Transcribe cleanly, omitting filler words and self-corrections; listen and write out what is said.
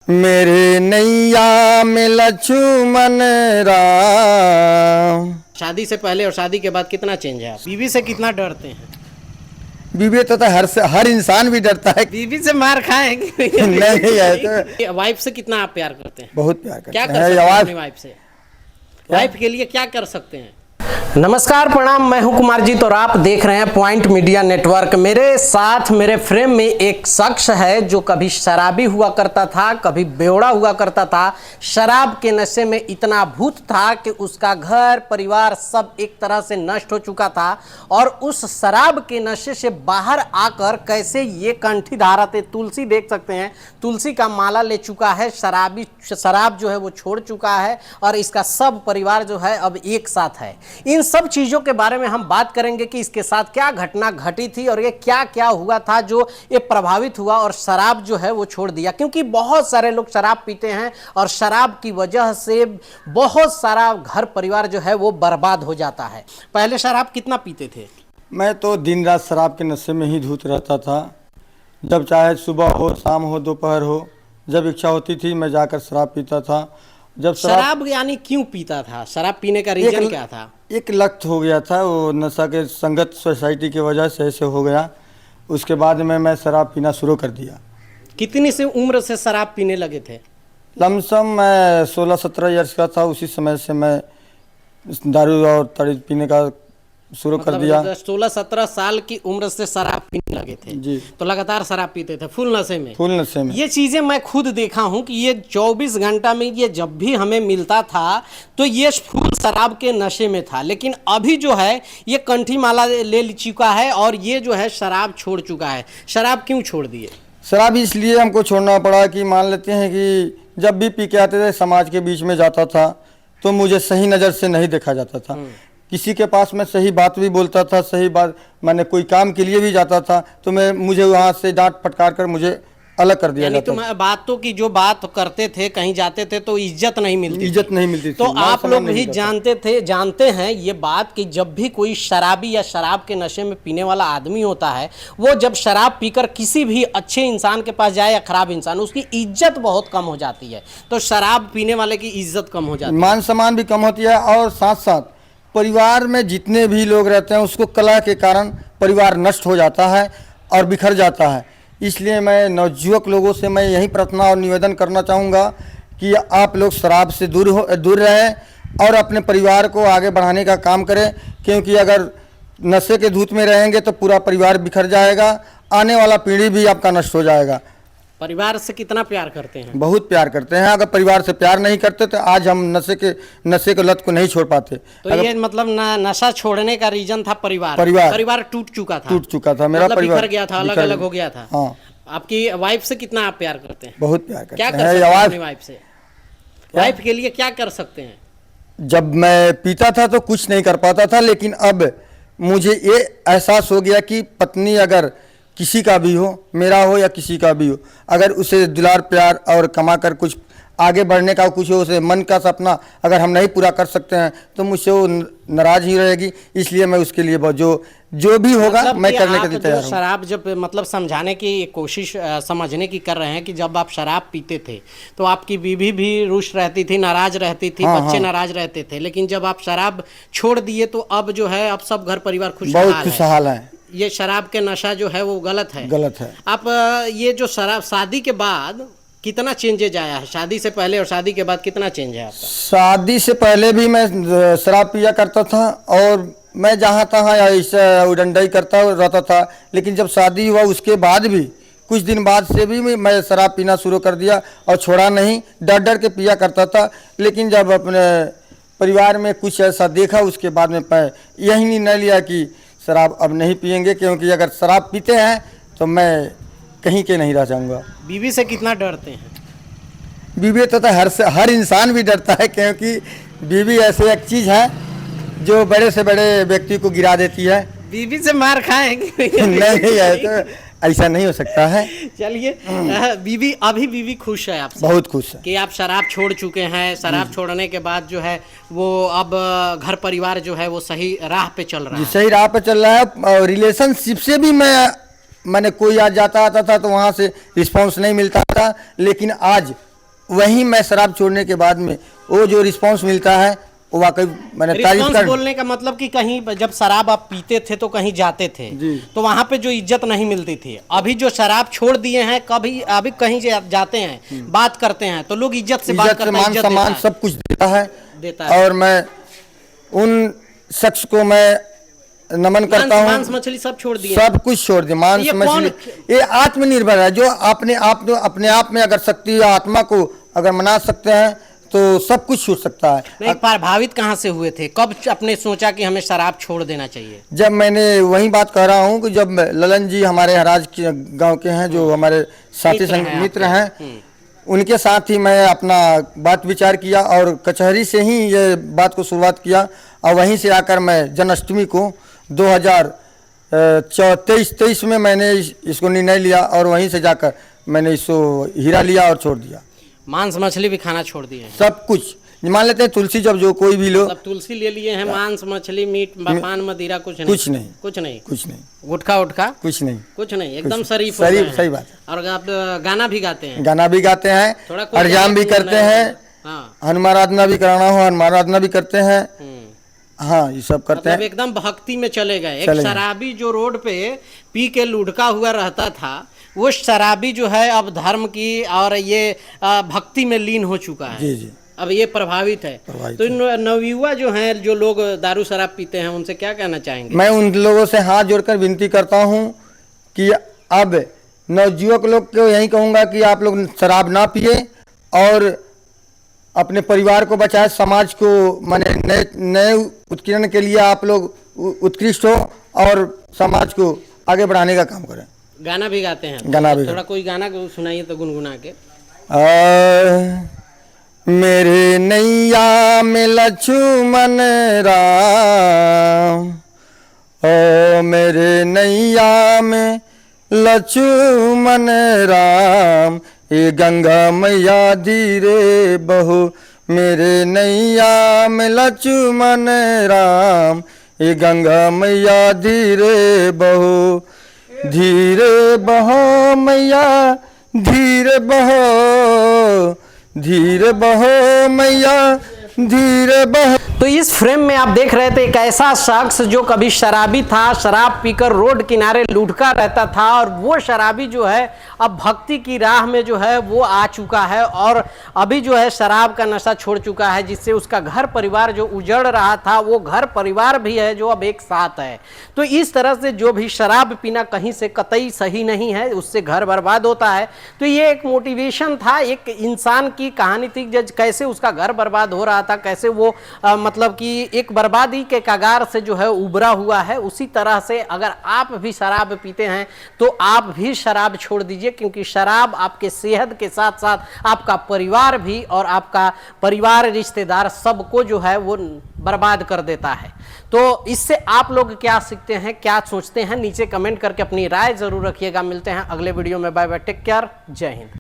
मेरे नैया में लक्ष्मण राम। शादी से पहले और शादी के बाद कितना चेंज है? आप बीवी से कितना डरते हैं? बीवी तो हर इंसान भी डरता है। बीवी से मार खाएंगे नहीं है तो वाइफ से कितना आप प्यार करते हैं? बहुत प्यार करते क्या हैं। कर सकते हैं अपनी वाइफ से? वाइफ के लिए क्या कर सकते हैं? नमस्कार, प्रणाम, मैं हूं कुमारजीत और आप देख रहे हैं पॉइंट मीडिया नेटवर्क। मेरे साथ मेरे फ्रेम में एक शख्स है जो कभी शराबी हुआ करता था, कभी बेवड़ा हुआ करता था, शराब के नशे में इतना भूत था कि उसका घर परिवार सब एक तरह से नष्ट हो चुका था। और उस शराब के नशे से बाहर आकर कैसे ये कंठी धाराते तुलसी देख सकते हैं, तुलसी का माला ले चुका है, शराब जो है वो छोड़ चुका है और इसका सब परिवार जो है अब एक साथ है। इन सब चीजों के बारे में हम बात करेंगे कि इसके साथ क्या घटना घटी थी और ये क्या क्या हुआ था जो ये प्रभावित हुआ और शराब जो है वो छोड़ दिया। क्योंकि बहुत सारे लोग शराब पीते हैं और शराब की वजह से बहुत सारा घर परिवार जो है वो बर्बाद हो जाता है। पहले शराब कितना पीते थे? मैं तो दिन रात शराब के नशे में ही धुत रहता था। जब चाहे सुबह हो, शाम हो, दोपहर हो, जब इच्छा होती थी मैं जाकर शराब पीता था। जब शराब यानी क्यों पीता था? शराब पीने का रीजन क्या था? एक लत हो गया था, वो नशा के संगत सोसाइटी की वजह से ऐसे हो गया। उसके बाद में मैं शराब पीना शुरू कर दिया। कितनी से उम्र से शराब पीने लगे थे? लमसम मैं 16-17 ईयर्स का था, उसी समय से मैं दारू और ताड़ी पीने का शुरू कर दिया। 16-17 साल की उम्र से शराब पीने लगे थे जी। तो लगातार शराब पीते थे फुल नशे में? फुल नशे में। ये चीजें मैं खुद देखा हूँ कि ये 24 घंटा में ये जब भी हमें मिलता था तो ये फुल शराब के नशे में था। लेकिन अभी जो है ये कंठी माला ले चुका है और ये जो है शराब छोड़ चुका है। शराब क्यों छोड़ दिए? शराब इसलिए हमको छोड़ना पड़ा कि मान लेते हैं कि जब भी पी के आते थे समाज के बीच में जाता था तो मुझे सही नज़र से नहीं देखा जाता था। किसी के पास मैं सही बात भी बोलता था, सही बात मैंने कोई काम के लिए भी जाता था तो मुझे वहाँ से डांट फटकार कर मुझे अलग कर दिया जाता था। बातों की जो बात करते थे, कहीं जाते थे तो इज्जत नहीं मिलती थी। तो आप लोग भी जानते हैं ये बात कि जब भी कोई शराबी या शराब के नशे में पीने वाला आदमी होता है, वो जब शराब पीकर किसी भी अच्छे इंसान के पास जाए या खराब इंसान, उसकी इज्जत बहुत कम हो जाती है। तो शराब पीने वाले की इज्जत कम हो जाती है, मान सम्मान भी कम होती है और साथ साथ परिवार में जितने भी लोग रहते हैं उसको कलह के कारण परिवार नष्ट हो जाता है और बिखर जाता है। इसलिए मैं नवयुवक लोगों से मैं यही प्रार्थना और निवेदन करना चाहूँगा कि आप लोग शराब से दूर रहें और अपने परिवार को आगे बढ़ाने का काम करें। क्योंकि अगर नशे के धूत में रहेंगे तो पूरा परिवार बिखर जाएगा, आने वाला पीढ़ी भी आपका नष्ट हो जाएगा। परिवार से कितना प्यार करते हैं? बहुत प्यार करते हैं। अगर परिवार से प्यार नहीं करते तो आज हम नशे के लत को नहीं छोड़ पाते। तो ये मतलब नशा छोड़ने का रीजन था परिवार टूट चुका था। मेरा मतलब परिवार बिखर गया था, अलग अलग हो गया था। हाँ। आपकी वाइफ से कितना आप प्यार करते हैं? बहुत प्यार करते हैं। क्या कर सकते हैं अपनी वाइफ से? वाइफ के लिए क्या कर सकते हैं? जब मैं पीता था तो कुछ नहीं कर पाता था, लेकिन अब मुझे ये एहसास हो गया कि पत्नी अगर किसी का भी हो, मेरा हो या किसी का भी हो, अगर उसे दुलार प्यार और कमा कर कुछ आगे बढ़ने का कुछ हो, उसे मन का सपना अगर हम नहीं पूरा कर सकते हैं तो मुझसे वो नाराज ही रहेगी। इसलिए मैं उसके लिए जो भी होगा मतलब मैं करने के लिए तैयार हूँ। शराब जब मतलब समझाने की कोशिश समझने की कर रहे हैं कि जब आप शराब पीते थे तो आपकी बीवी भी रुष्ट रहती थी, नाराज रहती थी, बच्चे नाराज रहते थे, लेकिन जब आप शराब छोड़ दिए तो अब जो है अब सब घर परिवार खुशहाल है। ये शराब के नशा जो है वो गलत है। आप ये जो शराब शादी के बाद कितना चेंजेज आया है? शादी से पहले और शादी के बाद कितना चेंज है आपका? शादी से पहले भी मैं शराब पिया करता था और मैं जहाँ तहाँ ऐसा उडंडाई करता रहता था। लेकिन जब शादी हुआ उसके बाद भी कुछ दिन बाद से भी मैं शराब पीना शुरू कर दिया और छोड़ा नहीं, डर के पिया करता था। लेकिन जब अपने परिवार में कुछ ऐसा देखा उसके बाद में यही निर्णय लिया कि शराब अब नहीं पिएंगे, क्योंकि अगर शराब पीते हैं तो मैं कहीं के नहीं रह जाऊंगा। बीवी से कितना डरते हैं? बीवी तो हर इंसान भी डरता है, क्योंकि बीवी ऐसे एक चीज़ है जो बड़े से बड़े व्यक्ति को गिरा देती है। बीवी से मार खाएंगे? नहीं है तो ऐसा नहीं हो सकता है। चलिए, बीवी खुश है आपसे? बहुत खुश है कि आप शराब छोड़ चुके हैं। शराब छोड़ने के बाद जो है वो अब घर परिवार जो है वो सही राह पे चल रहा है। सही राह पे चल रहा है। और रिलेशनशिप से भी मैंने कोई आज जाता आता था तो वहाँ से रिस्पांस नहीं मिलता था, लेकिन आज वहीं मैं शराब छोड़ने के बाद में वो जो रिस्पांस मिलता है वो वाकई मैंने तारीफ रिस्पॉन्स कर। बोलने का मतलब कि कहीं जब शराब आप पीते थे तो कहीं जाते थे जी। तो वहां पे जो इज्जत नहीं मिलती थी, अभी जो शराब छोड़ दिए हैं, कभी अभी कहीं जाते हैं बात करते हैं तो लोग इज्जत से बात इज्जत से करते हैं, मान इज्जत सम्मान देता सब कुछ देता देता है। है। और मैं उन शख्स को मैं नमन करता हूँ। मांस मछली सब छोड़ दिए। सब कुछ छोड़ दिया, मांस ये मछली। कौन- ये आत्मनिर्भर है, जो अपने आप में अगर शक्ति या आत्मा को अगर मना सकते हैं तो सब कुछ छूट सकता है। नहीं, प्रभावित कहाँ से हुए थे, कब आपने सोचा कि हमें शराब छोड़ देना चाहिए? जब मैंने वही बात कह रहा हूँ कि जब ललन जी हमारे हराज के गांव के हैं, जो हमारे साथी मित्र हैं मित्र आपके। हैं, उनके साथ ही मैं अपना बात विचार किया और कचहरी से ही ये बात को शुरुआत किया। और वहीं से आकर मैं जन्माष्टमी को 2023 में मैंने इसको निर्णय लिया और वहीं से जाकर मैंने इसको हीरा लिया और छोड़ दिया। मांस मछली भी खाना छोड़ दिए हैं? सब कुछ मान लेते हैं, तुलसी जब जो कोई भी लो, मतलब तुलसी ले लिए हैं, मांस मछली मीट पान मदिरा कुछ नहीं? कुछ नहीं, कुछ नहीं, कुछ नहीं, गुटखा उटखा कुछ नहीं, कुछ नहीं, एकदम शरीफ शरीफ, सही बात है। और आप गाना भी गाते हैं? गाना भी गाते हैं, थोड़ा कोई अर्जाम भी गाना करते गुनगुनाए। हैं, हाँ। हनुमान आराधना भी कराना हो हनुमान आराधना भी करते हैं। हाँ, ये सब करते मतलब हैं। एकदम भक्ति में चले गए। एक चले गए। शराबी जो रोड पे पी के लुढ़का हुआ रहता था, वो शराबी जो है अब धर्म की और ये भक्ति में लीन हो चुका है। जी जी, अब ये प्रभावित है। प्रभावित तो नवयुवा जो हैं, जो लोग दारू शराब पीते हैं, उनसे क्या कहना चाहेंगे? मैं उन लोगों से हाथ जोड़कर विनती करता हूँ कि अब नवयुवक लोग को यही कहूँगा कि आप लोग शराब ना पिए और अपने परिवार को बचाए, समाज को माने नए उत्कीर्ण के लिए आप लोग उत्कृष्ट हो और समाज को आगे बढ़ाने का काम करें। गाना भी गाते हैं? गाना भी थोड़ा कोई गाना सुनाइए तो गुनगुना के। मेरे नैया में लक्ष्मण राम, ओ मेरे नैया में लक्ष्मण राम, ये गंगा मैया धीरे बहो, मेरे नैया में लक्ष्मण राम, ये गंगा मैया धीरे बहो, धीरे बहो मैया धीरे बहो, धीरे बहो मैया धीरे बहो। तो इस फ्रेम में आप देख रहे थे एक ऐसा शख्स जो कभी शराबी था, शराब पीकर रोड किनारे लुढ़का रहता था, और वो शराबी जो है अब भक्ति की राह में जो है वो आ चुका है और अभी जो है शराब का नशा छोड़ चुका है, जिससे उसका घर परिवार जो उजड़ रहा था वो घर परिवार भी है जो अब एक साथ है। तो इस तरह से जो भी शराब पीना कहीं से कतई सही नहीं है, उससे घर बर्बाद होता है। तो ये एक मोटिवेशन था, एक इंसान की कहानी थी जब कैसे उसका घर बर्बाद हो रहा था, कैसे वो मतलब कि एक बर्बादी के कगार से जो है उबरा हुआ है। उसी तरह से अगर आप भी शराब पीते हैं तो आप भी शराब छोड़ दीजिए, क्योंकि शराब आपके सेहत के साथ साथ आपका परिवार भी और आपका परिवार रिश्तेदार सबको जो है वो बर्बाद कर देता है। तो इससे आप लोग क्या सीखते हैं, क्या सोचते हैं, नीचे कमेंट करके अपनी राय जरूर रखिएगा। मिलते हैं अगले वीडियो में। बाय बाय, टेक केयर, जय हिंद।